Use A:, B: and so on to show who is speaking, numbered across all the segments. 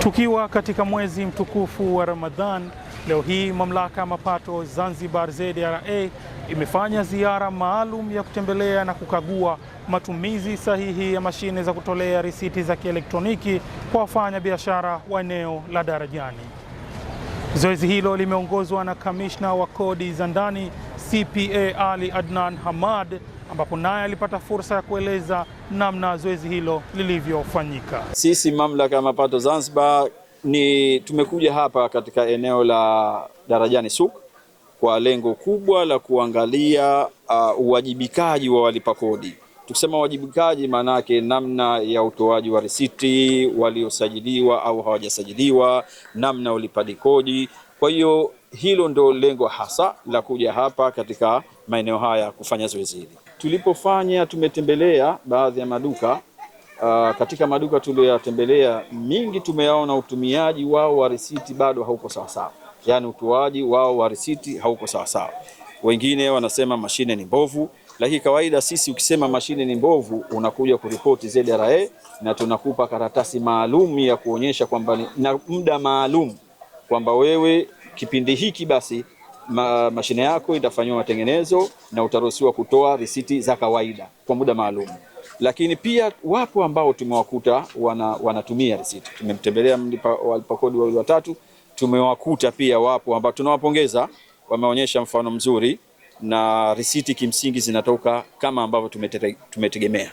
A: Tukiwa katika mwezi mtukufu wa Ramadhan, leo hii Mamlaka ya Mapato Zanzibar ZRA imefanya ziara maalum ya kutembelea na kukagua matumizi sahihi ya mashine za kutolea risiti za kielektroniki kwa wafanyabiashara wa eneo la Darajani. Zoezi hilo limeongozwa na Kamishna wa Kodi za Ndani CPA Ali Adnan Hamad, ambapo naye alipata fursa ya kueleza namna zoezi hilo lilivyofanyika.
B: Sisi Mamlaka ya Mapato Zanzibar tumekuja hapa katika eneo la Darajani Souk kwa lengo kubwa la kuangalia uwajibikaji wa walipa kodi. Tukisema uwajibikaji, maana yake namna ya utoaji wa risiti, waliosajiliwa au hawajasajiliwa, namna ulipaji kodi. Kwa hiyo hilo ndo lengo hasa la kuja hapa katika maeneo haya kufanya zoezi hili. Tulipofanya, tumetembelea baadhi ya maduka. Katika maduka tuliyotembelea mingi, tumeona utumiaji wao wa risiti bado hauko sawa sawa, yaani utoaji wao wa risiti hauko sawa sawa. Wengine wanasema mashine ni mbovu, lakini kawaida sisi ukisema mashine ni mbovu unakuja kuripoti ZRA na tunakupa karatasi maalum ya kuonyesha kwamba na muda maalum kwamba wewe kipindi hiki basi mashine yako itafanywa matengenezo na utaruhusiwa kutoa risiti za kawaida kwa muda maalum. Lakini pia wapo ambao tumewakuta wanatumia risiti. Tumemtembelea walipa kodi wawili watatu, tumewakuta pia wapo ambao tunawapongeza, wameonyesha mfano mzuri na risiti kimsingi zinatoka kama ambavyo tumetegemea.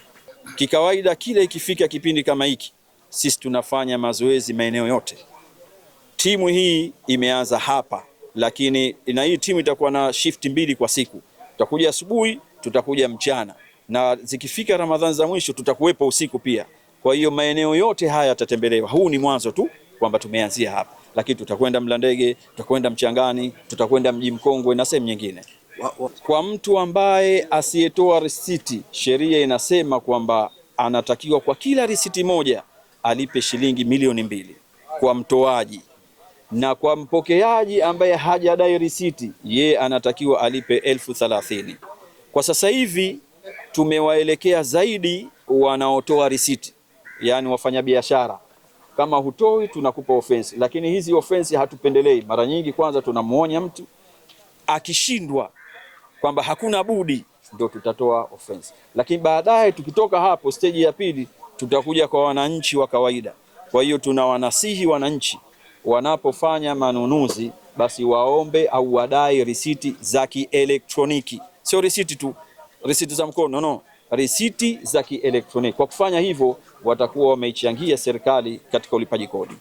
B: Kikawaida kile ikifika kipindi kama hiki, sisi tunafanya mazoezi maeneo yote. Timu hii imeanza hapa, lakini na hii timu itakuwa na shift mbili kwa siku. Tutakuja asubuhi, tutakuja mchana, na zikifika Ramadhani za mwisho tutakuwepo usiku pia. Kwa hiyo maeneo yote haya yatatembelewa. Huu ni mwanzo tu kwamba tumeanzia hapa, lakini tutakwenda Mlandege, tutakwenda Mchangani, tutakwenda Mji Mkongwe na sehemu nyingine. Kwa mtu ambaye asiyetoa risiti, sheria inasema kwamba anatakiwa kwa kila risiti moja alipe shilingi milioni 2 kwa mtoaji, na kwa mpokeaji ambaye hajadai risiti ye anatakiwa alipe 30,000. Kwa sasa hivi tumewaelekea zaidi wanaotoa risiti, yani wafanyabiashara. Kama hutoi tunakupa offense, lakini hizi offense hatupendelei. Mara nyingi kwanza tunamuonya mtu, akishindwa kwamba hakuna budi ndio tutatoa offense. Lakini baadaye tukitoka hapo stage ya pili tutakuja kwa wananchi wa kawaida. Kwa hiyo tunawanasihi wananchi wanapofanya manunuzi basi waombe au wadai risiti za kielektroniki. Sio risiti tu, risiti za mkono, no, risiti za kielektroniki. Kwa kufanya hivyo watakuwa wameichangia serikali katika ulipaji kodi.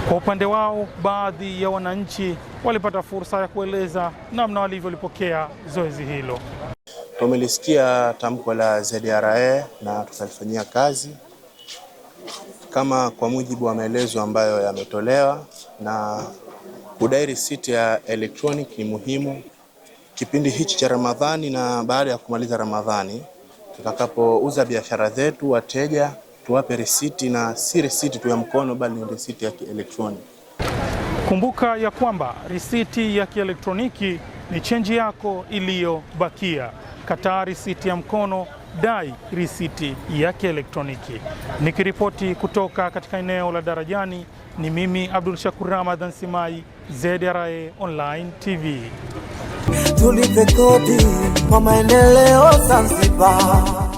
A: Kwa upande wao, baadhi ya wananchi walipata fursa ya kueleza namna walivyolipokea zoezi hilo.
C: Tumelisikia tamko la ZRA na tutalifanyia kazi kama kwa mujibu wa maelezo ambayo yametolewa, na kudai risiti ya electronic ni muhimu kipindi hichi cha Ramadhani na baada ya kumaliza Ramadhani. Tutakapouza biashara zetu, wateja tuwape risiti, na si risiti tu ya mkono bali ni risiti ya kielektroniki.
A: Kumbuka ya kwamba risiti ya kielektroniki ni chenji yako iliyobakia. Kataa risiti ya mkono, dai risiti ya kielektroniki. Nikiripoti kutoka katika eneo la Darajani, ni mimi Abdul Shakur Ramadhan Simai, ZRA Online TV.
D: Tulipe kodi kwa maendeleo Zanzibar.